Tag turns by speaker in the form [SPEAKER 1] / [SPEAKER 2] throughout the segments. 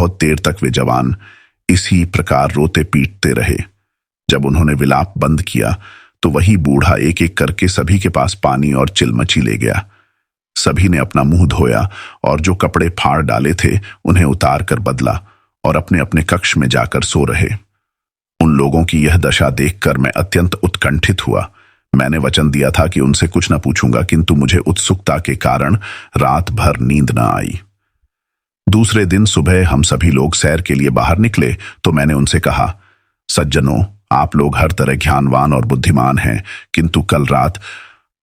[SPEAKER 1] बहुत देर तक वे जवान इसी प्रकार रोते पीटते रहे। जब उन्होंने विलाप बंद किया तो वही बूढ़ा एक एक करके सभी के पास पानी और चिलमची ले गया। सभी ने अपना मुंह धोया और जो कपड़े फाड़ डाले थे उन्हें उतार कर बदला और अपने अपने कक्ष में जाकर सो रहे। उन लोगों की यह दशा देखकर मैं अत्यंत उत्कंठित हुआ। मैंने वचन दिया था कि उनसे कुछ न पूछूंगा, किंतु मुझे उत्सुकता के कारण रात भर नींद न आई। दूसरे दिन सुबह हम सभी लोग सैर के लिए बाहर निकले तो मैंने उनसे कहा, सज्जनों, आप लोग हर तरह ज्ञानवान और बुद्धिमान हैं, किंतु कल रात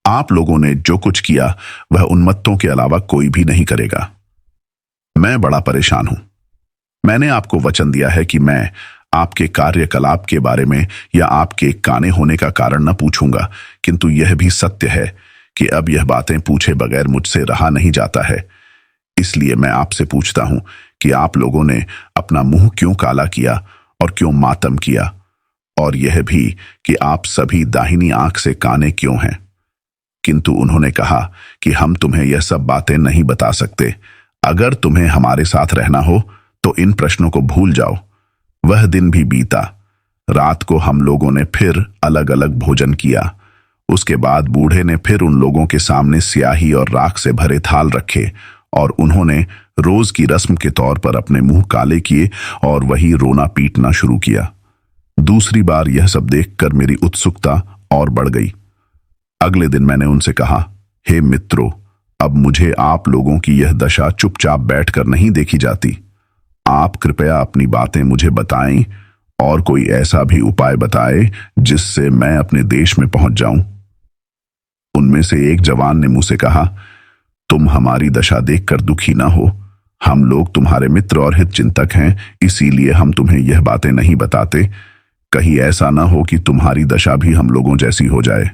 [SPEAKER 1] आप लोगों ने जो कुछ किया वह उन्मत्तों के अलावा कोई भी नहीं करेगा। मैं बड़ा परेशान हूं। मैंने आपको वचन दिया है कि मैं आपके कार्यकलाप के बारे में या आपके काने होने का कारण न पूछूंगा, किंतु यह भी सत्य है कि अब यह बातें पूछे बगैर मुझसे रहा नहीं जाता है। इसलिए मैं आपसे पूछता हूं कि आप लोगों ने अपना मुंह क्यों काला किया और क्यों मातम किया, और यह भी कि आप सभी दाहिनी आंख से काने क्यों हैं। किंतु उन्होंने कहा कि हम तुम्हें यह सब बातें नहीं बता सकते। अगर तुम्हें हमारे साथ रहना हो तो इन प्रश्नों को भूल जाओ। वह दिन भी बीता। रात को हम लोगों ने फिर अलग अलग भोजन किया। उसके बाद बूढ़े ने फिर उन लोगों के सामने स्याही और राख से भरे थाल रखे और उन्होंने रोज की रस्म के तौर पर अपने मुंह काले किए और वही रोना पीटना शुरू किया। दूसरी बार यह सब देखकर मेरी उत्सुकता और बढ़ गई। अगले दिन मैंने उनसे कहा, हे मित्रों, अब मुझे आप लोगों की यह दशा चुपचाप बैठकर नहीं देखी जाती। आप कृपया अपनी बातें मुझे बताएं और कोई ऐसा भी उपाय बताएं जिससे मैं अपने देश में पहुंच जाऊं। उनमें से एक जवान ने मुझसे कहा, तुम हमारी दशा देखकर दुखी ना हो। हम लोग तुम्हारे मित्र और हितचिंतक हैं, इसीलिए हम तुम्हें यह बातें नहीं बताते। कहीं ऐसा ना हो कि तुम्हारी दशा भी हम लोगों जैसी हो जाए।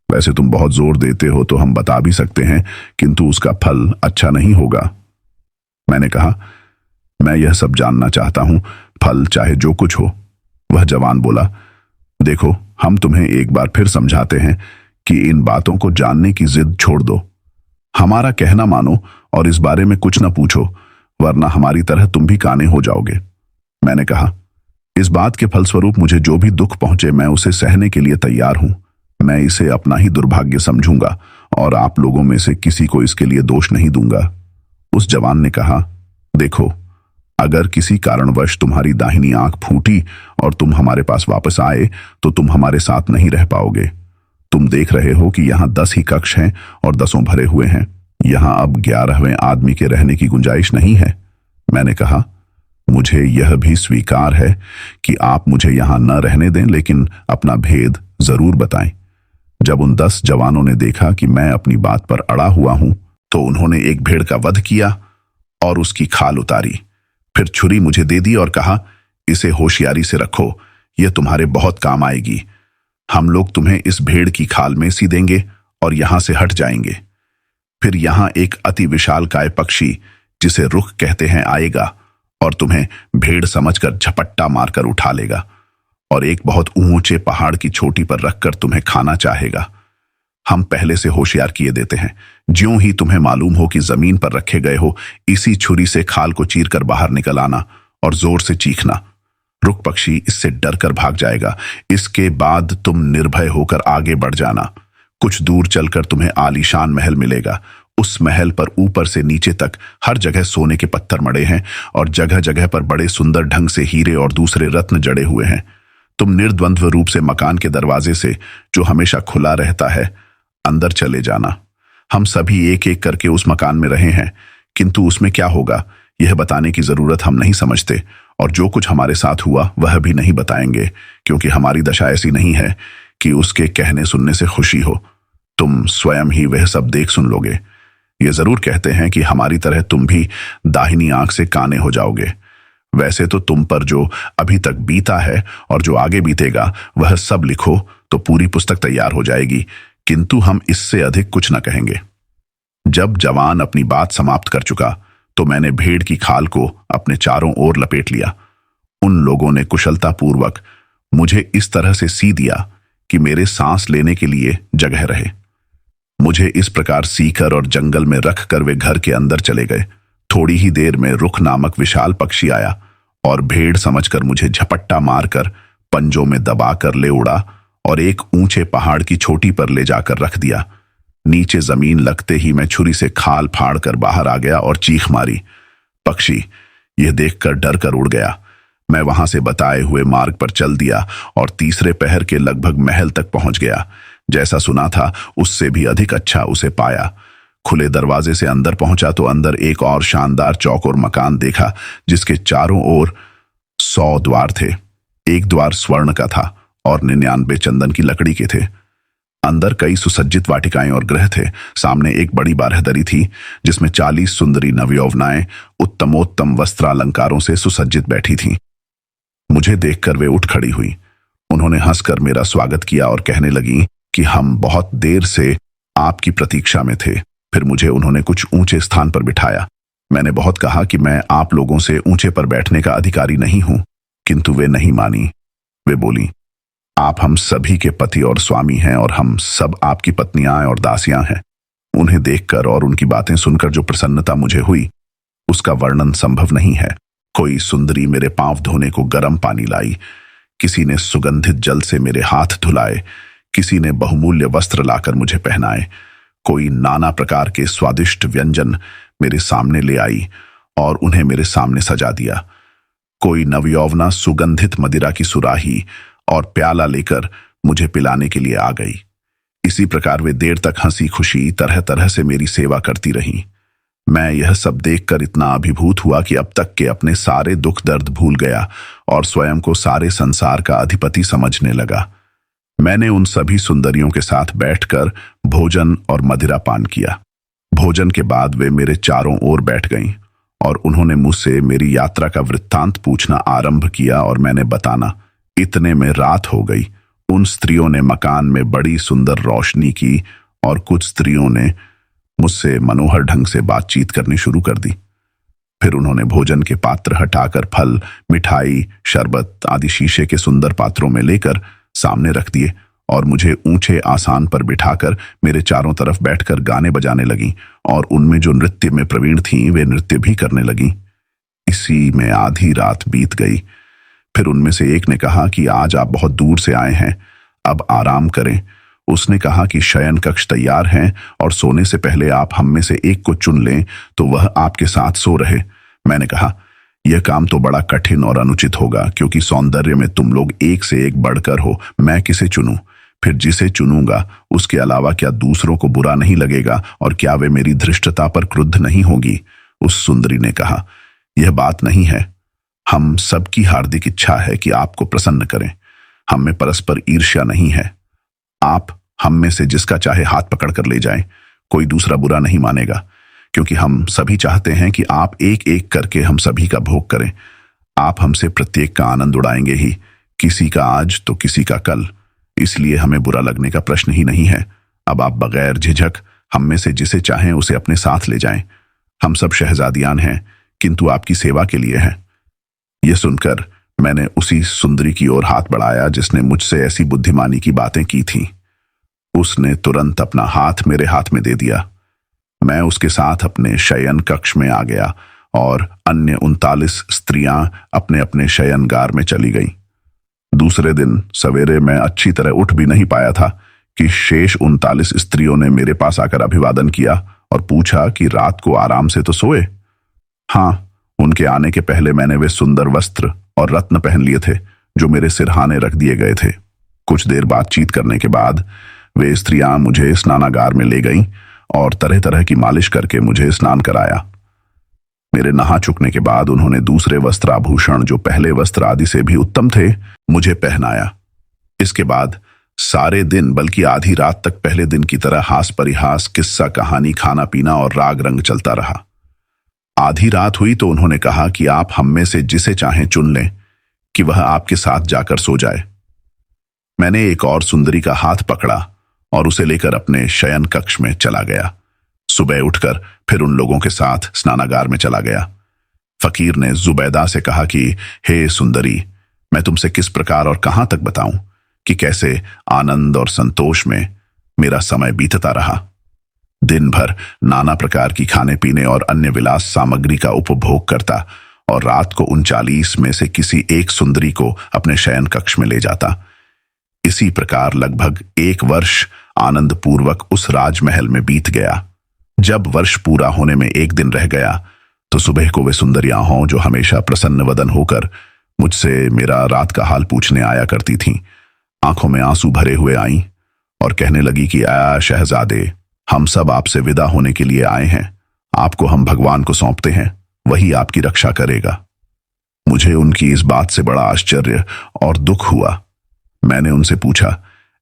[SPEAKER 1] वैसे तुम बहुत जोर देते हो तो हम बता भी सकते हैं, किंतु उसका फल अच्छा नहीं होगा। मैंने कहा, मैं यह सब जानना चाहता हूं, फल चाहे जो कुछ हो। वह जवान बोला, देखो, हम तुम्हें एक बार फिर समझाते हैं कि इन बातों को जानने की जिद छोड़ दो। हमारा कहना मानो और इस बारे में कुछ न पूछो, वरना हमारी तरह तुम भी काने हो जाओगे। मैंने कहा, इस बात के फलस्वरूप मुझे जो भी दुख पहुंचे मैं उसे सहने के लिए तैयार हूं। मैं इसे अपना ही दुर्भाग्य समझूंगा और आप लोगों में से किसी को इसके लिए दोष नहीं दूंगा। उस जवान ने कहा, देखो, अगर किसी कारणवश तुम्हारी दाहिनी आंख फूटी और तुम हमारे पास वापस आए तो तुम हमारे साथ नहीं रह पाओगे। तुम देख रहे हो कि यहाँ 10 ही कक्ष हैं और 10 भरे हुए हैं। यहाँ अब 11वें आदमी के रहने की गुंजाइश नहीं है। मैंने कहा, मुझे यह भी स्वीकार है कि आप मुझे यहाँ न रहने दें, लेकिन अपना भेद जरूर बताएं। जब उन 10 जवानों ने देखा कि मैं अपनी बात पर अड़ा हुआ हूं तो उन्होंने एक भेड़ का वध किया और उसकी खाल उतारी। फिर छुरी मुझे दे दी और कहा, इसे होशियारी से रखो, यह तुम्हारे बहुत काम आएगी। हम लोग तुम्हें इस भेड़ की खाल में सी देंगे और यहां से हट जाएंगे। फिर यहां एक अति विशालकाय पक्षी, जिसे रुख कहते हैं, आएगा और तुम्हें भेड़ समझकर झपट्टा मारकर उठा लेगा और एक बहुत ऊंचे पहाड़ की चोटी पर रखकर तुम्हें खाना चाहेगा। हम पहले से होशियार किए देते हैं। ज्यों ही तुम्हें मालूम हो कि जमीन पर रखे गए हो, इसी छुरी से खाल को चीरकर बाहर निकल आना और जोर से चीखना। रुख पक्षी इससे डर कर भाग जाएगा। इसके बाद तुम निर्भय होकर आगे बढ़ जाना। कुछ दूर चलकर तुम्हें आलीशान महल मिलेगा। उस महल पर ऊपर से नीचे तक हर जगह सोने के पत्थर मड़े हैं और जगह जगह पर बड़े सुंदर ढंग से हीरे और दूसरे रत्न जड़े हुए हैं। तुम निर्द्वंद्व रूप से मकान के दरवाजे से, जो हमेशा खुला रहता है, अंदर चले जाना। हम सभी एक एक करके उस मकान में रहे हैं, किंतु उसमें क्या होगा यह बताने की जरूरत हम नहीं समझते, और जो कुछ हमारे साथ हुआ वह भी नहीं बताएंगे, क्योंकि हमारी दशा ऐसी नहीं है कि उसके कहने सुनने से खुशी हो। तुम स्वयं ही वह सब देख सुन लोगे। ये जरूर कहते हैं कि हमारी तरह तुम भी दाहिनी आंख से काने हो जाओगे। वैसे तो तुम पर जो अभी तक बीता है और जो आगे बीतेगा वह सब लिखो तो पूरी पुस्तक तैयार हो जाएगी, किंतु हम इससे अधिक कुछ न कहेंगे। जब जवान अपनी बात समाप्त कर चुका तो मैंने भेड़ की खाल को अपने चारों ओर लपेट लिया। उन लोगों ने कुशलतापूर्वक मुझे इस तरह से सी दिया कि मेरे सांस लेने के लिए जगह रहे। मुझे इस प्रकार सीकर और जंगल में रख कर वे घर के अंदर चले गए। थोड़ी ही देर में रुख नामक विशाल पक्षी आया और भेड़ समझकर मुझे झपट्टा मारकर पंजों में दबाकर ले उड़ा और एक ऊंचे पहाड़ की चोटी पर ले जाकर रख दिया। नीचे जमीन लगते ही मैं छुरी से खाल फाड़ कर बाहर आ गया और चीख मारी। पक्षी यह देखकर डर कर उड़ गया। मैं वहां से बताए हुए मार्ग पर चल दिया और तीसरे पहर के लगभग महल तक पहुंच गया। जैसा सुना था उससे भी अधिक अच्छा उसे पाया। खुले दरवाजे से अंदर पहुंचा तो अंदर एक और शानदार चौकोर मकान देखा जिसके चारों ओर 100 द्वार थे। एक द्वार स्वर्ण का था और 99 चंदन की लकड़ी के थे। अंदर कई सुसज्जित वाटिकाएं और गृह थे। सामने एक बड़ी बारहदरी थी जिसमें 40 सुंदरी नवयौवनाएं उत्तमोत्तम वस्त्रालंकारों से सुसज्जित बैठी थीं। मुझे देखकर वे उठ खड़ी हुई। उन्होंने हंसकर मेरा स्वागत किया और कहने लगी कि हम बहुत देर से आपकी प्रतीक्षा में थे। फिर मुझे उन्होंने कुछ ऊंचे स्थान पर बिठाया। मैंने बहुत कहा कि मैं आप लोगों से ऊंचे पर बैठने का अधिकारी नहीं हूं, किंतु वे नहीं मानी। वे बोली, आप हम सभी के पति और स्वामी हैं और हम सब आपकी पत्नियां और दासियां हैं। उन्हें देखकर और उनकी बातें सुनकर जो प्रसन्नता मुझे हुई उसका वर्णन संभव नहीं है। कोई सुंदरी मेरे पांव धोने को गर्म पानी लाई, किसी ने सुगंधित जल से मेरे हाथ धुलाए, किसी ने बहुमूल्य वस्त्र लाकर मुझे पहनाए, कोई नाना प्रकार के स्वादिष्ट व्यंजन मेरे सामने ले आई और उन्हें मेरे सामने सजा दिया। कोई नवयौवना सुगंधित मदिरा की सुराही और प्याला लेकर मुझे पिलाने के लिए आ गई। इसी प्रकार वे देर तक हंसी खुशी तरह तरह से मेरी सेवा करती रहीं। मैं यह सब देखकर इतना अभिभूत हुआ कि अब तक के अपने सारे दुख दर्द भूल गया और स्वयं को सारे संसार का अधिपति समझने लगा। मैंने उन सभी सुंदरियों के साथ बैठकर भोजन और मदिरा पान किया। भोजन के बाद वे मेरे चारों ओर बैठ गईं और उन्होंने मुझसे मेरी यात्रा का वृत्तांत पूछना आरंभ किया और मैंने बताना। इतने में रात हो गई। उन स्त्रियों ने मकान में बड़ी सुंदर रोशनी की और कुछ स्त्रियों ने मुझसे मनोहर ढंग से बातचीत करनी शुरू कर दी। फिर उन्होंने भोजन के पात्र हटाकर फल, मिठाई, शरबत आदि शीशे के सुंदर पात्रों में लेकर सामने रख दिए और मुझे ऊंचे आसान पर बिठाकर मेरे चारों तरफ बैठकर गाने बजाने लगी और उनमें जो नृत्य में प्रवीण थीं वे नृत्य भी करने लगी। इसी में आधी रात बीत गई। फिर उनमें से एक ने कहा कि आज आप बहुत दूर से आए हैं, अब आराम करें। उसने कहा कि शयन कक्ष तैयार हैं और सोने से पहले आप हम में से एक को चुन लें तो वह आपके साथ सो रहे। मैंने कहा, यह काम तो बड़ा कठिन और अनुचित होगा, क्योंकि सौंदर्य में तुम लोग एक से एक बढ़कर हो। मैं किसे चुनूं? फिर जिसे चुनूंगा उसके अलावा क्या दूसरों को बुरा नहीं लगेगा और क्या वे मेरी धृष्टता पर क्रुद्ध नहीं होगी? उस सुंदरी ने कहा, यह बात नहीं है। हम सबकी हार्दिक इच्छा है कि आपको प्रसन्न करें। हम में परस्पर ईर्ष्या नहीं है। आप हम में से जिसका चाहे हाथ पकड़कर ले जाएं, कोई दूसरा बुरा नहीं मानेगा, क्योंकि हम सभी चाहते हैं कि आप एक एक करके हम सभी का भोग करें। आप हमसे प्रत्येक का आनंद उड़ाएंगे ही, किसी का आज तो किसी का कल, इसलिए हमें बुरा लगने का प्रश्न ही नहीं है। अब आप बगैर झिझक हम में से जिसे चाहें उसे अपने साथ ले जाएं। हम सब शहजादियान हैं, किंतु आपकी सेवा के लिए हैं। यह सुनकर मैंने उसी सुंदरी की ओर हाथ बढ़ाया जिसने मुझसे ऐसी बुद्धिमानी की बातें की थीं। उसने तुरंत अपना हाथ मेरे हाथ में दे दिया। मैं उसके साथ अपने शयन कक्ष में आ गया और अन्य 39 स्त्रियां अपने अपने शयनगार में चली गईं। दूसरे दिन सवेरे मैं अच्छी तरह उठ भी नहीं पाया था कि शेष 39 स्त्रियों ने मेरे पास आकर अभिवादन किया और पूछा कि रात को आराम से तो सोए। हाँ, उनके आने के पहले मैंने वे सुंदर वस्त्र और रत्न पहन लिए थे जो मेरे सिरहाने रख दिए गए थे। कुछ देर बातचीत करने के बाद वे स्त्रियां मुझे स्नानागार में ले गईं और तरह तरह की मालिश करके मुझे स्नान कराया। मेरे नहा चुकने के बाद उन्होंने दूसरे वस्त्र आभूषण जो पहले वस्त्र आदि से भी उत्तम थे मुझे पहनाया। इसके बाद सारे दिन बल्कि आधी रात तक पहले दिन की तरह हास परिहास, किस्सा कहानी, खाना पीना और राग रंग चलता रहा। आधी रात हुई तो उन्होंने कहा कि आप हम में से जिसे चाहें चुन लें कि वह आपके साथ जाकर सो जाए। मैंने एक और सुंदरी का हाथ पकड़ा और उसे लेकर अपने शयन कक्ष में चला गया। सुबह उठकर फिर उन लोगों के साथ स्नानागार में चला गया। फकीर ने जुबैदा से कहा कि हे सुंदरी, मैं तुमसे किस प्रकार और कहां तक बताऊं कि कैसे आनंद और संतोष में मेरा समय बीतता रहा। दिन भर नाना प्रकार की खाने पीने और अन्य विलास सामग्री का उपभोग करता और रात को 39 में से किसी एक सुंदरी को अपने शयन कक्ष में ले जाता। इसी प्रकार लगभग 1 वर्ष आनंद पूर्वक उस राजमहल में बीत गया। जब वर्ष पूरा होने में 1 दिन रह गया तो सुबह को वे सुंदरियां हों जो हमेशा प्रसन्न वदन होकर मुझसे मेरा रात का हाल पूछने आया करती थीं, आंखों में आंसू भरे हुए आईं और कहने लगी कि आ शहजादे, हम सब आपसे विदा होने के लिए आए हैं। आपको हम भगवान को सौंपते हैं, वही आपकी रक्षा करेगा। मुझे उनकी इस बात से बड़ा आश्चर्य और दुख हुआ। मैंने उनसे पूछा,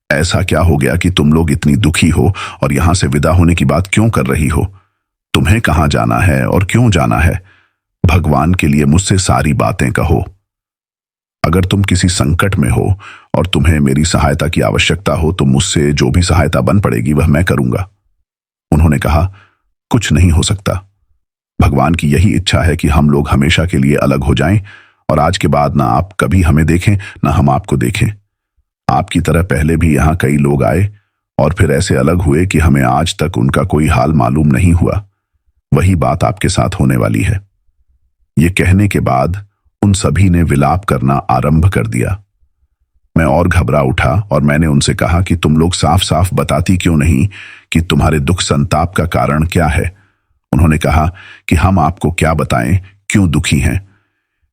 [SPEAKER 1] ऐसा क्या हो गया कि तुम लोग इतनी दुखी हो और यहां से विदा होने की बात क्यों कर रही हो? तुम्हें कहां जाना है और क्यों जाना है? भगवान के लिए मुझसे सारी बातें कहो। अगर तुम किसी संकट में हो और तुम्हें मेरी सहायता की आवश्यकता हो तो मुझसे जो भी सहायता बन पड़ेगी वह मैं करूंगा। उन्होंने कहा, कुछ नहीं हो सकता। भगवान की यही इच्छा है कि हम लोग हमेशा के लिए अलग हो जाएं और आज के बाद ना आप कभी हमें देखें ना हम आपको देखें। आपकी तरह पहले भी यहां कई लोग आए और फिर ऐसे अलग हुए कि हमें आज तक उनका कोई हाल मालूम नहीं हुआ। वही बात आपके साथ होने वाली है। ये कहने के बाद उन सभी ने विलाप करना आरंभ कर दिया। मैं और घबरा उठा और मैंने उनसे कहा कि तुम लोग साफ साफ बताती क्यों नहीं कि तुम्हारे दुख संताप का कारण क्या है? उन्होंने कहा कि हम आपको क्या बताएं, क्यों दुखी हैं।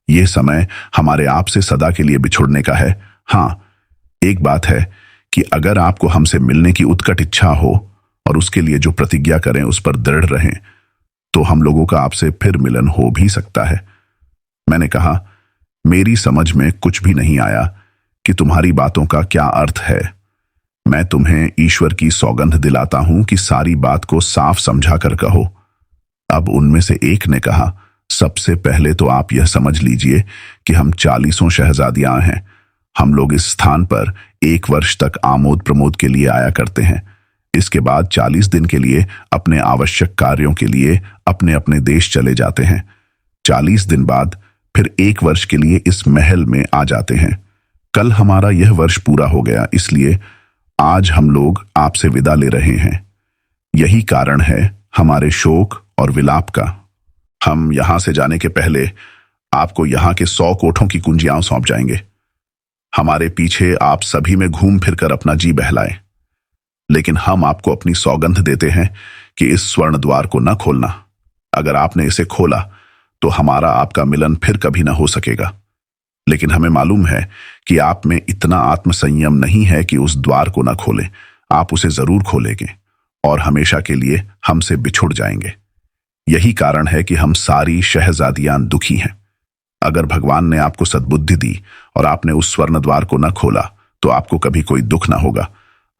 [SPEAKER 1] यह समय हमारे आप से सदा के लिए बिछुड़ने का है। हाँ, एक बात है कि अगर आपको हमसे मिलने की उत्कट इच्छा हो और उसके लिए जो प्रतिज्ञा करें उस पर दृढ़ रहें तो हम लोगों का आपसे फिर मिलन हो भी सकता है। मैंने कहा, मेरी समझ में कुछ भी नहीं आया कि तुम्हारी बातों का क्या अर्थ है। मैं तुम्हें ईश्वर की सौगंध दिलाता हूं कि सारी बात को साफ समझा कर कहो। अब उनमें से एक ने कहा, सबसे पहले तो आप यह समझ लीजिए कि हम 40 शहजादियां हैं। हम लोग इस स्थान पर 1 वर्ष तक आमोद प्रमोद के लिए आया करते हैं। इसके बाद 40 दिन के लिए अपने आवश्यक कार्यों के लिए अपने अपने देश चले जाते हैं। 40 दिन बाद फिर 1 वर्ष के लिए इस महल में आ जाते हैं। कल हमारा यह वर्ष पूरा हो गया, इसलिए आज हम लोग आपसे विदा ले रहे हैं। यही कारण है हमारे शोक और विलाप का। हम यहां से जाने के पहले आपको यहां के 100 कोठों की कुंजियां सौंप जाएंगे। हमारे पीछे आप सभी में घूम फिरकर अपना जी बहलाएं, लेकिन हम आपको अपनी सौगंध देते हैं कि इस स्वर्ण द्वार को न खोलना। अगर आपने इसे खोला तो हमारा आपका मिलन फिर कभी न हो सकेगा। लेकिन हमें मालूम है कि आप में इतना आत्मसंयम नहीं है कि उस द्वार को न खोलें। आप उसे जरूर खोलेंगे और हमेशा के लिए हमसे बिछुड़ जाएंगे। यही कारण है कि हम सारी शहजादियां दुखी हैं। अगर भगवान ने आपको सद्बुद्धि दी और आपने उस स्वर्ण द्वार को न खोला तो आपको कभी कोई दुख न होगा।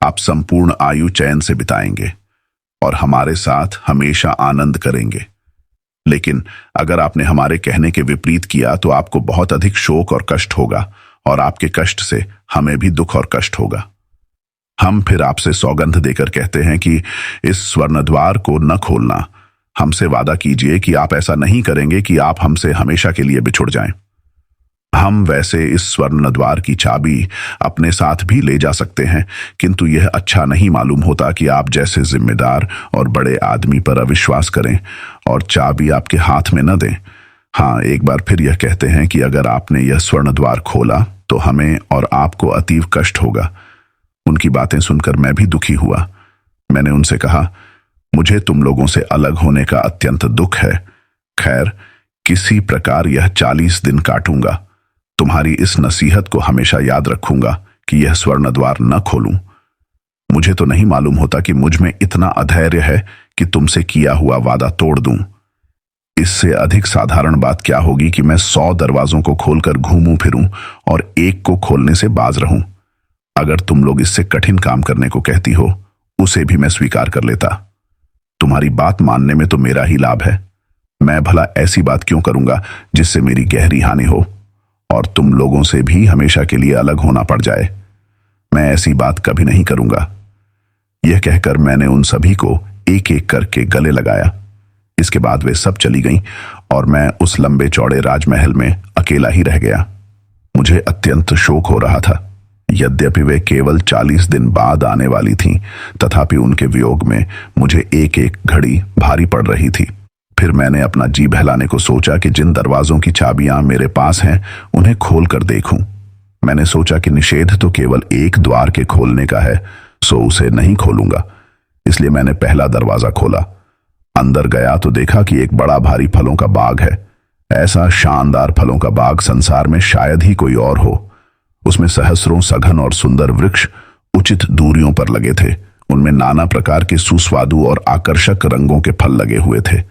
[SPEAKER 1] आप संपूर्ण आयु चैन से बिताएंगे और हमारे साथ हमेशा आनंद करेंगे। लेकिन अगर आपने हमारे कहने के विपरीत किया तो आपको बहुत अधिक शोक और कष्ट होगा और आपके कष्ट से हमें भी दुख और कष्ट होगा। हम फिर आपसे सौगंध देकर कहते हैं कि इस स्वर्ण द्वार को न खोलना। हमसे वादा कीजिए कि आप ऐसा नहीं करेंगे कि आप हमसे हमेशा के लिए बिछुड़ जाएं। हम वैसे इस स्वर्ण द्वार की चाबी अपने साथ भी ले जा सकते हैं, किंतु यह अच्छा नहीं मालूम होता कि आप जैसे जिम्मेदार और बड़े आदमी पर अविश्वास करें और चाबी आपके हाथ में न दें। हाँ, एक बार फिर यह कहते हैं कि अगर आपने यह स्वर्ण द्वार खोला तो हमें और आपको अतीव कष्ट होगा। उनकी बातें सुनकर मैं भी दुखी हुआ। मैंने उनसे कहा, मुझे तुम लोगों से अलग होने का अत्यंत दुख है। खैर, किसी प्रकार यह 40 दिन काटूंगा। तुम्हारी इस नसीहत को हमेशा याद रखूंगा कि यह स्वर्ण द्वार न खोलूं। मुझे तो नहीं मालूम होता कि मुझ में इतना अधैर्य है कि तुमसे किया हुआ वादा तोड़ दूं। इससे अधिक साधारण बात क्या होगी कि मैं 100 दरवाजों को खोलकर घूमूं फिरूं और एक को खोलने से बाज रहूं। अगर तुम लोग इससे कठिन काम करने को कहती हो, उसे भी मैं स्वीकार कर लेता। तुम्हारी बात मानने में तो मेरा ही लाभ है। मैं भला ऐसी बात क्यों करूंगा जिससे मेरी गहरी हानि हो और तुम लोगों से भी हमेशा के लिए अलग होना पड़ जाए। मैं ऐसी बात कभी नहीं करूंगा। यह कहकर मैंने उन सभी को एक एक करके गले लगाया। इसके बाद वे सब चली गईं और मैं उस लंबे चौड़े राजमहल में अकेला ही रह गया। मुझे अत्यंत शोक हो रहा था। यद्यपि वे केवल 40 दिन बाद आने वाली थीं, तथापि उनके वियोग में मुझे एक एक घड़ी भारी पड़ रही थी। फिर मैंने अपना जी बहलाने को सोचा कि जिन दरवाजों की चाबियां मेरे पास हैं उन्हें खोल कर देखूं। मैंने सोचा कि निषेध तो केवल एक द्वार के खोलने का है, सो उसे नहीं खोलूंगा। इसलिए मैंने पहला दरवाजा खोला। अंदर गया तो देखा कि एक बड़ा भारी फलों का बाग है। ऐसा शानदार फलों का बाग संसार में शायद ही कोई और हो। उसमें सहस्रों सघन और सुंदर वृक्ष उचित दूरियों पर लगे थे। उनमें नाना प्रकार के सुस्वादु और आकर्षक रंगों के फल लगे हुए थे।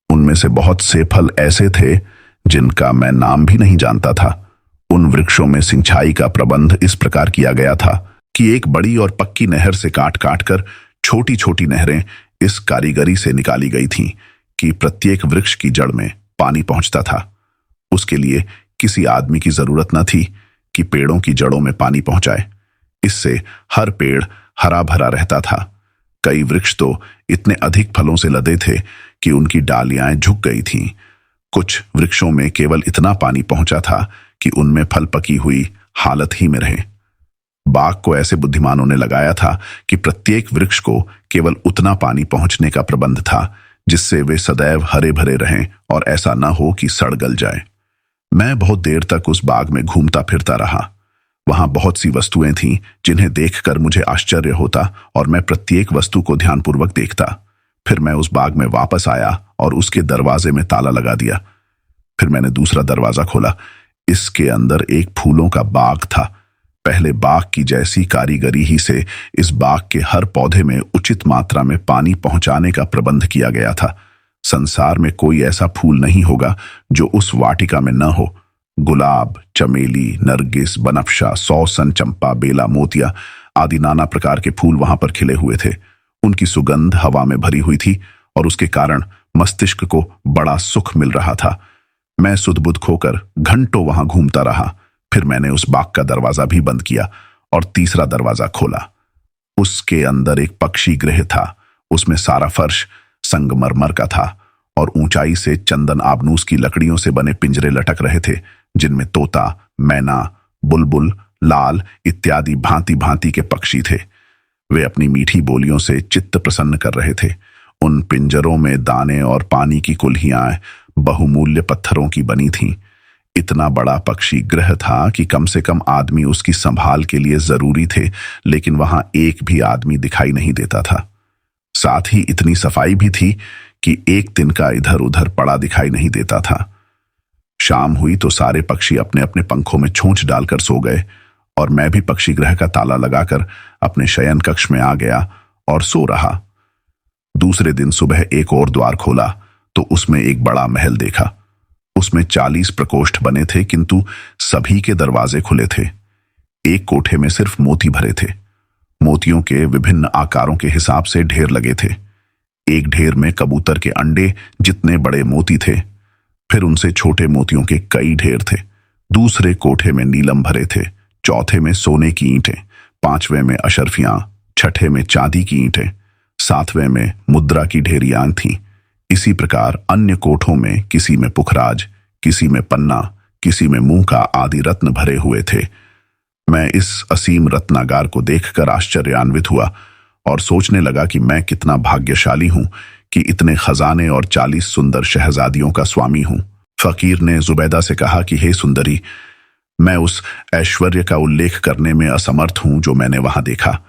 [SPEAKER 1] उनमें से बहुत से फल ऐसे थे जिनका मैं नाम भी नहीं जानता था। उन वृक्षों में सिंचाई का प्रबंध इस प्रकार किया गया था कि एक बड़ी और पक्की नहर से काट काट कर छोटी छोटी नहरें इस कारीगरी से निकाली गई थीं कि प्रत्येक वृक्ष की जड़ में पानी पहुंचता था। उसके लिए किसी आदमी की जरूरत न थी कि पेड़ों की जड़ों में पानी पहुंचाए। इससे हर पेड़ हरा भरा रहता था। कई वृक्ष तो इतने अधिक फलों से लदे थे कि उनकी डालियां झुक गई थीं। कुछ वृक्षों में केवल इतना पानी पहुंचा था कि उनमें फल पकी हुई हालत ही में रहे। बाग को ऐसे बुद्धिमानों ने लगाया था कि प्रत्येक वृक्ष को केवल उतना पानी पहुंचने का प्रबंध था जिससे वे सदैव हरे भरे रहें और ऐसा न हो कि सड़ गल जाए। मैं बहुत देर तक उस बाग में घूमता फिरता रहा। वहां बहुत सी वस्तुएं थीं जिन्हें देखकर मुझे आश्चर्य होता और मैं प्रत्येक वस्तु को ध्यानपूर्वक देखता। फिर मैं उस बाग में वापस आया और उसके दरवाजे में ताला लगा दिया। फिर मैंने दूसरा दरवाजा खोला। इसके अंदर एक फूलों का बाग था। पहले बाग की जैसी कारीगरी ही से इस बाग के हर पौधे में उचित मात्रा में पानी पहुंचाने का प्रबंध किया गया था। संसार में कोई ऐसा फूल नहीं होगा जो उस वाटिका में न हो। गुलाब, चमेली, नरगिस, बनफशा, सौसन, चंपा, बेला, मोतिया आदि नाना प्रकार के फूल वहां पर खिले हुए थे। उनकी सुगंध हवा में भरी हुई थी और उसके कारण मस्तिष्क को बड़ा सुख मिल रहा था। मैं सुध-बुध खोकर घंटों वहां घूमता रहा। फिर मैंने उस बाग का दरवाजा भी बंद किया और तीसरा दरवाजा खोला। उसके अंदर एक पक्षी गृह था। उसमें सारा फर्श संगमरमर का था और ऊंचाई से चंदन आबनूस की लकड़ियों से बने पिंजरे लटक रहे थे, जिनमें तोता, मैना, बुलबुल, लाल इत्यादि भांति भांति के पक्षी थे। वे अपनी मीठी बोलियों से चित्त प्रसन्न कर रहे थे। उन पिंजरों में दाने और पानी की कुल्हियां बहुमूल्य पत्थरों की बनी थीं। इतना बड़ा पक्षी गृह था कि कम से कम आदमी उसकी संभाल के लिए जरूरी थे, लेकिन वहां एक भी आदमी दिखाई नहीं देता था। साथ ही इतनी सफाई भी थी कि एक तिनका इधर उधर पड़ा दिखाई नहीं देता था। शाम हुई तो सारे पक्षी अपने अपने पंखों में छोंच डालकर सो गए और मैं भी पक्षी गृह का ताला लगाकर अपने शयन कक्ष में आ गया और सो रहा। दूसरे दिन सुबह एक और द्वार खोला तो उसमें एक बड़ा महल देखा। उसमें 40 प्रकोष्ठ बने थे, किंतु सभी के दरवाजे खुले थे। एक कोठे में सिर्फ मोती भरे थे। मोतियों के विभिन्न आकारों के हिसाब से ढेर लगे थे। एक ढेर में कबूतर के अंडे जितने बड़े मोती थे। फिर उनसे छोटे मोतियों के कई ढेर थे। दूसरे कोठे में नीलम भरे थे, चौथे में सोने की ईंटें, पांचवें में अशर्फियां, छठे में चांदी की ईंटें, सातवें में मुद्रा की ढेरियां थीं। इसी प्रकार अन्य कोठों में किसी में पुखराज, किसी में पन्ना, किसी में मूंगा आदि रत्न भरे हुए थे। मैं इस असीम रत्नागार को देखकर आश्चर्यान्वित हुआ और सोचने लगा कि मैं कितना भाग्यशाली हूं कि इतने खजाने और 40 सुंदर शहजादियों का स्वामी हूं। फकीर ने जुबैदा से कहा कि हे सुंदरी, मैं उस ऐश्वर्य का उल्लेख करने में असमर्थ हूं जो मैंने वहां देखा।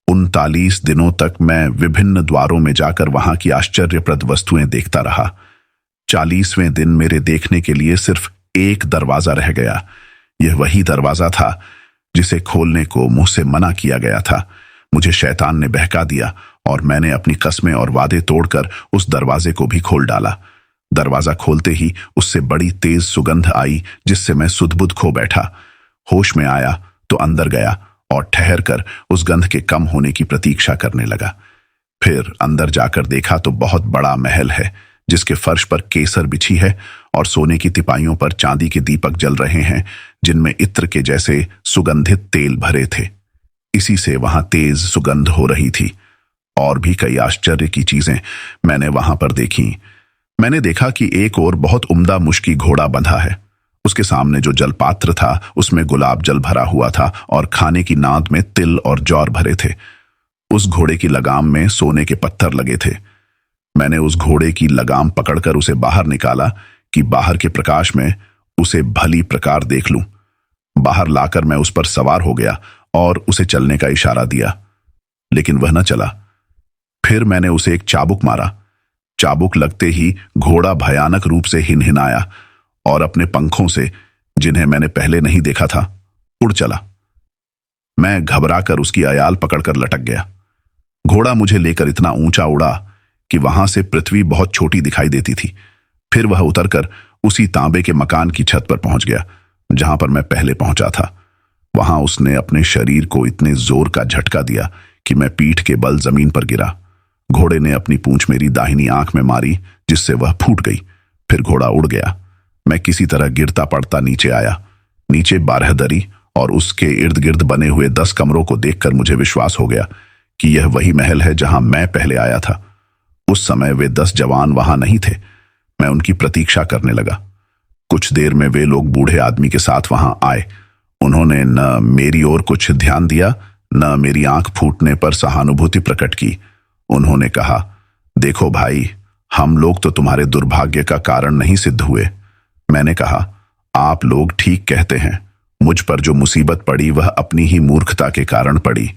[SPEAKER 1] 39 दिनों तक मैं विभिन्न द्वारों में जाकर वहां की आश्चर्यप्रद वस्तुएं देखता रहा। 40वें दिन मेरे देखने के लिए सिर्फ एक दरवाजा रह गया। यह वही दरवाजा था जिसे खोलने को मुझसे मना किया गया था। मुझे शैतान ने बहका दिया और मैंने अपनी कस्में और वादे तोड़कर उस दरवाजे को भी खोल डाला। दरवाजा खोलते ही उससे बड़ी तेज सुगंध आई जिससे मैं सुध-बुध खो बैठा। होश में आया तो अंदर गया और ठहर कर उस गंध के कम होने की प्रतीक्षा करने लगा। फिर अंदर जाकर देखा तो बहुत बड़ा महल है जिसके फर्श पर केसर बिछी है और सोने की तिपाइयों पर चांदी के दीपक जल रहे हैं जिनमें इत्र के जैसे सुगंधित तेल भरे थे। इसी से वहां तेज सुगंध हो रही थी। और भी कई आश्चर्य की चीजें मैंने वहां पर देखी। मैंने देखा कि एक ओर बहुत उम्दा मुश्की घोड़ा बंधा है उसके सामने जो जलपात्र था उसमें गुलाब जल भरा हुआ था और खाने की नाद में तिल और जौर भरे थे। उस घोड़े की लगाम में सोने के पत्थर लगे थे। मैंने उस घोड़े की लगाम पकड़कर उसे बाहर निकाला कि बाहर के प्रकाश में उसे भली प्रकार देख लूं। बाहर लाकर मैं उस पर सवार हो गया और उसे चलने का इशारा दिया, लेकिन वह न चला। फिर मैंने उसे एक चाबुक मारा। चाबुक लगते ही घोड़ा भयानक रूप से हिनहिनाया और अपने पंखों से, जिन्हें मैंने पहले नहीं देखा था, उड़ चला। मैं घबराकर उसकी अयाल पकड़कर लटक गया। घोड़ा मुझे लेकर इतना ऊंचा उड़ा कि वहां से पृथ्वी बहुत छोटी दिखाई देती थी। फिर वह उतरकर उसी तांबे के मकान की छत पर पहुंच गया जहां पर मैं पहले पहुंचा था। वहां उसने अपने शरीर को इतने जोर का झटका दिया कि मैं पीठ के बल जमीन पर गिरा। घोड़े ने अपनी पूंछ मेरी दाहिनी आंख में मारी, जिससे वह फूट गई। फिर घोड़ा उड़ गया। मैं किसी तरह गिरता पड़ता नीचे आया। नीचे बारहदरी और उसके इर्द गिर्द बने हुए 10 कमरों को देखकर मुझे विश्वास हो गया कि यह वही महल है जहां मैं पहले आया था। उस समय वे 10 जवान वहां नहीं थे। मैं उनकी प्रतीक्षा करने लगा। कुछ देर में वे लोग बूढ़े आदमी के साथ वहां आए। उन्होंने न मेरी ओर कुछ ध्यान दिया, न मेरी आंख फूटने पर सहानुभूति प्रकट की। उन्होंने कहा, देखो भाई, हम लोग तो तुम्हारे दुर्भाग्य का कारण नहीं सिद्ध हुए। मैंने कहा, आप लोग ठीक कहते हैं। मुझ पर जो मुसीबत पड़ी वह अपनी ही मूर्खता के कारण पड़ी,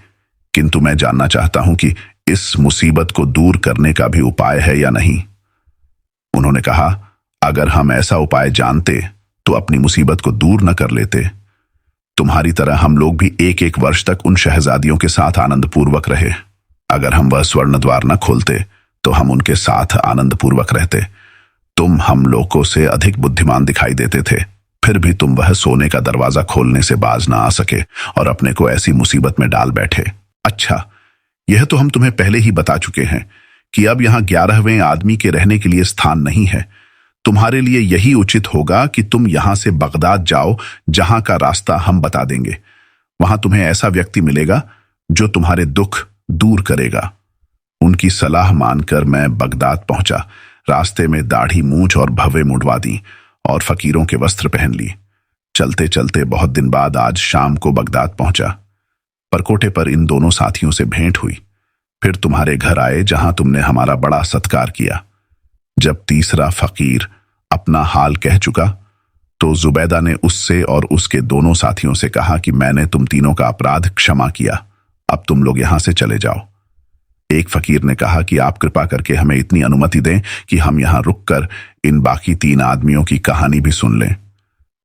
[SPEAKER 1] किंतु मैं जानना चाहता हूं कि इस मुसीबत को दूर करने का भी उपाय है या नहीं। उन्होंने कहा, अगर हम ऐसा उपाय जानते तो अपनी मुसीबत को दूर न कर लेते। तुम्हारी तरह हम लोग भी 1-1 वर्ष तक उन शहजादियों के साथ आनंदपूर्वक रहे। अगर हम वह स्वर्ण द्वार न खोलते तो हम उनके साथ आनंदपूर्वक रहते। तुम हम लोगों से अधिक बुद्धिमान दिखाई देते थे, फिर भी तुम वह सोने का दरवाजा खोलने से बाज ना आ सके और अपने को ऐसी मुसीबत में डाल बैठे। अच्छा, यह तो हम तुम्हें पहले ही बता चुके हैं कि अब यहां 11वें आदमी के रहने के लिए स्थान नहीं है। तुम्हारे लिए यही उचित होगा कि तुम यहां से बगदाद जाओ, जहां का रास्ता हम बता देंगे। वहां तुम्हें ऐसा व्यक्ति मिलेगा जो तुम्हारे दुख दूर करेगा। उनकी सलाह मानकर मैं बगदाद पहुंचा। रास्ते में दाढ़ी, मूंछ और भवें मुंडवा दी और फकीरों के वस्त्र पहन ली। चलते चलते बहुत दिन बाद आज शाम को बगदाद पहुंचा। परकोटे पर इन दोनों साथियों से भेंट हुई। फिर तुम्हारे घर आए जहां तुमने हमारा बड़ा सत्कार किया। जब तीसरा फकीर अपना हाल कह चुका तो जुबैदा ने उससे और उसके दोनों साथियों से कहा कि मैंने तुम तीनों का अपराध क्षमा किया, अब तुम लोग यहां से चले जाओ। एक फकीर ने कहा कि आप कृपा करके हमें इतनी अनुमति दें कि हम यहां रुककर इन बाकी 3 आदमियों की कहानी भी सुन लें।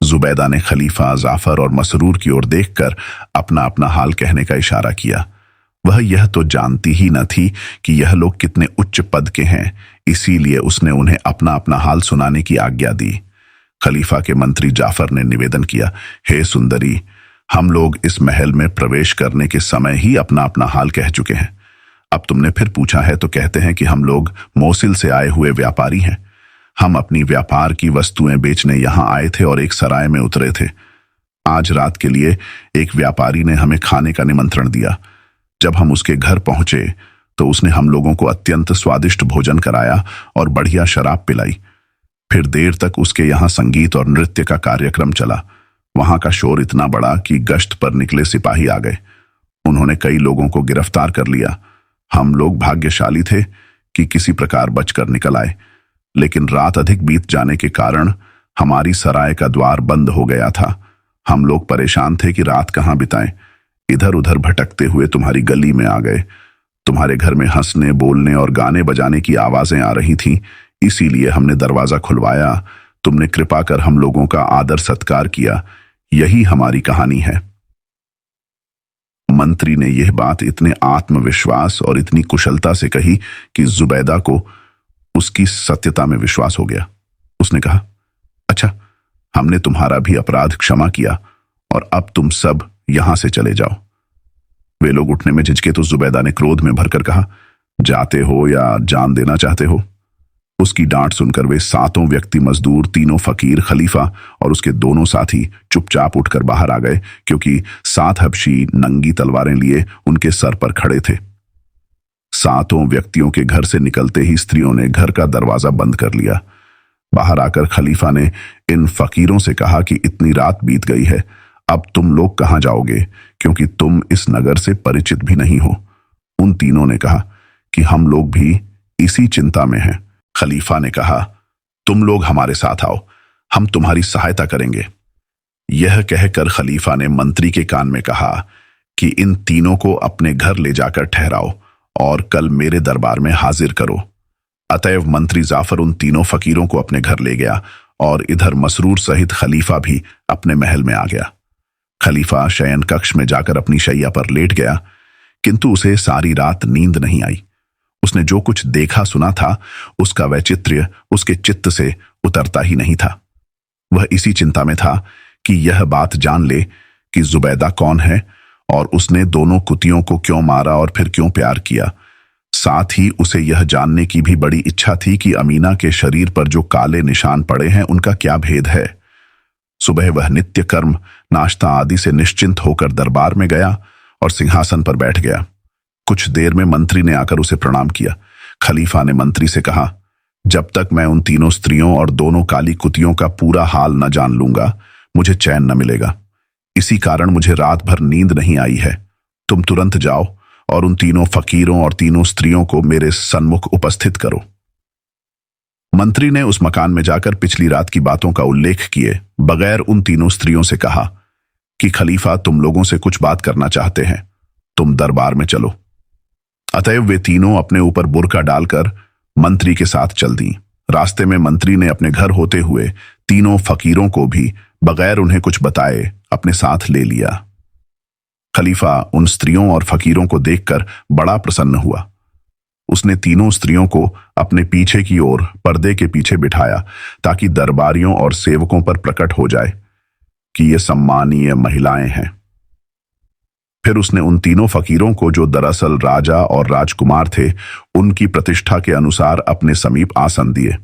[SPEAKER 1] जुबैदा ने खलीफा, जाफर और मसरूर की ओर देखकर अपना अपना हाल कहने का इशारा किया। वह यह तो जानती ही न थी कि यह लोग कितने उच्च पद के हैं, इसीलिए उसने उन्हें अपना अपना हाल सुनाने की आज्ञा दी। खलीफा के मंत्री जाफर ने निवेदन किया, हे सुंदरी, हम लोग इस महल में प्रवेश करने के समय ही अपना अपना हाल कह चुके हैं। अब तुमने फिर पूछा है तो कहते हैं कि हम लोग मोसिल से आए हुए व्यापारी हैं। हम अपनी व्यापार की वस्तुएं बेचने यहां आए थे और एक सराय में उतरे थे। आज रात के लिए एक व्यापारी ने हमें खाने का निमंत्रण दिया। जब हम उसके घर पहुंचे तो उसने हम लोगों को अत्यंत स्वादिष्ट भोजन कराया और बढ़िया शराब पिलाई। फिर देर तक उसके यहाँ संगीत और नृत्य का कार्यक्रम चला। वहां का शोर इतना बड़ा कि गश्त पर निकले सिपाही आ गए। उन्होंने कई लोगों को गिरफ्तार कर लिया। हम लोग भाग्यशाली थे कि किसी प्रकार बचकर निकल आए, लेकिन रात अधिक बीत जाने के कारण हमारी सराय का द्वार बंद हो गया था। हम लोग परेशान थे कि रात कहां बिताएं। इधर उधर भटकते हुए तुम्हारी गली में आ गए। तुम्हारे घर में हंसने, बोलने और गाने बजाने की आवाजें आ रही थीं, इसीलिए हमने दरवाजा खुलवाया। तुमने कृपा कर हम लोगों का आदर सत्कार किया। यही हमारी कहानी है। मंत्री ने यह बात इतने आत्मविश्वास और इतनी कुशलता से कही कि जुबैदा को उसकी सत्यता में विश्वास हो गया। उसने कहा, अच्छा, हमने तुम्हारा भी अपराध क्षमा किया और अब तुम सब यहां से चले जाओ। वे लोग उठने में झिझके तो जुबैदा ने क्रोध में भरकर कहा, जाते हो या जान देना चाहते हो? उसकी डांट सुनकर वे 7 व्यक्ति, मजदूर, 3 फकीर, खलीफा और उसके दोनों साथी चुपचाप उठकर बाहर आ गए, क्योंकि 7 हबशी नंगी तलवारें लिए उनके सर पर खड़े थे। 7 व्यक्तियों के घर से निकलते ही स्त्रियों ने घर का दरवाजा बंद कर लिया। बाहर आकर खलीफा ने इन फकीरों से कहा कि इतनी रात बीत गई है, अब तुम लोग कहां जाओगे, क्योंकि तुम इस नगर से परिचित भी नहीं हो। उन तीनों ने कहा कि हम लोग भी इसी चिंता में हैं। खलीफा ने कहा, तुम लोग हमारे साथ आओ, हम तुम्हारी सहायता करेंगे। यह कहकर खलीफा ने मंत्री के कान में कहा कि इन तीनों को अपने घर ले जाकर ठहराओ और कल मेरे दरबार में हाजिर करो। अतएव मंत्री जाफर उन तीनों फकीरों को अपने घर ले गया और इधर मसरूर सहित खलीफा भी अपने महल में आ गया। खलीफा शयन कक्ष में जाकर अपनी शैया पर लेट गया, किंतु उसे सारी रात नींद नहीं आई। उसने जो कुछ देखा सुना था उसका वैचित्र्य उसके चित्त से उतरता ही नहीं था। वह इसी चिंता में था कि यह बात जान ले कि जुबैदा कौन है और उसने दोनों कुतियों को क्यों मारा और फिर क्यों प्यार किया। साथ ही उसे यह जानने की भी बड़ी इच्छा थी कि अमीना के शरीर पर जो काले निशान पड़े हैं उनका क्या भेद है। सुबह वह नित्य कर्म, नाश्ता आदि से निश्चिंत होकर दरबार में गया और सिंहासन पर बैठ गया। कुछ देर में मंत्री ने आकर उसे प्रणाम किया। खलीफा ने मंत्री से कहा, जब तक मैं उन तीनों स्त्रियों और दोनों काली कुतियों का पूरा हाल न जान लूंगा मुझे चैन न मिलेगा। इसी कारण मुझे रात भर नींद नहीं आई है। तुम तुरंत जाओ और उन तीनों फकीरों और तीनों स्त्रियों को मेरे सन्मुख उपस्थित करो। मंत्री ने उस मकान में जाकर पिछली रात की बातों का उल्लेख किए बगैर उन तीनों स्त्रियों से कहा कि खलीफा तुम लोगों से कुछ बात करना चाहते हैं, तुम दरबार में चलो। अतएव वे तीनों अपने ऊपर बुर्का डालकर मंत्री के साथ चल दी। रास्ते में मंत्री ने अपने घर होते हुए तीनों फकीरों को भी बगैर उन्हें कुछ बताए अपने साथ ले लिया। खलीफा उन स्त्रियों और फकीरों को देखकर बड़ा प्रसन्न हुआ। उसने तीनों स्त्रियों को अपने पीछे की ओर पर्दे के पीछे बिठाया ताकि दरबारियों और सेवकों पर प्रकट हो जाए कि ये सम्मानीय महिलाएं हैं। फिर उसने उन तीनों फकीरों को, जो दरअसल राजा और राजकुमार थे, उनकी प्रतिष्ठा के अनुसार अपने समीप आसन दिए।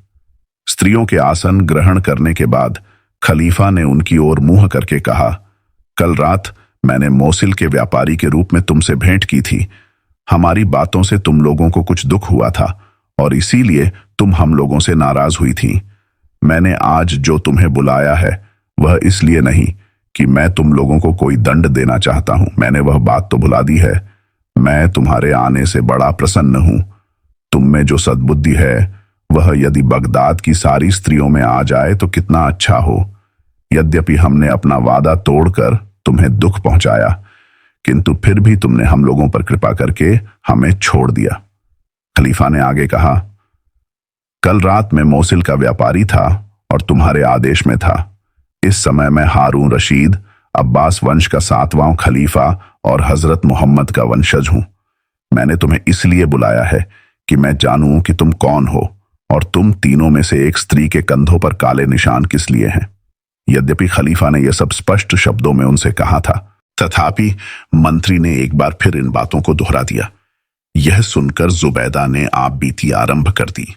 [SPEAKER 1] स्त्रियों के आसन ग्रहण करने के बाद खलीफा ने उनकी ओर मुंह करके कहा, कल रात मैंने मोसिल के व्यापारी के रूप में तुमसे भेंट की थी। हमारी बातों से तुम लोगों को कुछ दुख हुआ था और इसीलिए तुम हम लोगों से नाराज हुई थी। मैंने आज जो तुम्हें बुलाया है वह इसलिए नहीं कि मैं तुम लोगों को कोई दंड देना चाहता हूं। मैंने वह बात तो भुला दी है। मैं तुम्हारे आने से बड़ा प्रसन्न हूं। तुम में जो सद्बुद्धि है वह यदि बगदाद की सारी स्त्रियों में आ जाए तो कितना अच्छा हो। यद्यपि हमने अपना वादा तोड़कर तुम्हें दुख पहुंचाया, किंतु फिर भी तुमने हम लोगों पर कृपा करके हमें छोड़ दिया। खलीफा ने आगे कहा, कल रात मैं मोसिल का व्यापारी था और तुम्हारे आदेश में था। इस समय मैं हारून रशीद, अब्बास वंश का 7वां खलीफा और हजरत मोहम्मद का वंशज हूं। मैंने तुम्हें इसलिए बुलाया है कि मैं जानूं कि तुम कौन हो और तुम तीनों में से एक स्त्री के कंधों पर काले निशान किस लिए हैं। यद्यपि खलीफा ने यह सब स्पष्ट शब्दों में उनसे कहा था, तथापि मंत्री ने एक बार फिर इन बातों को दोहरा दिया। यह सुनकर जुबैदा ने आप बीती आरंभ कर दी।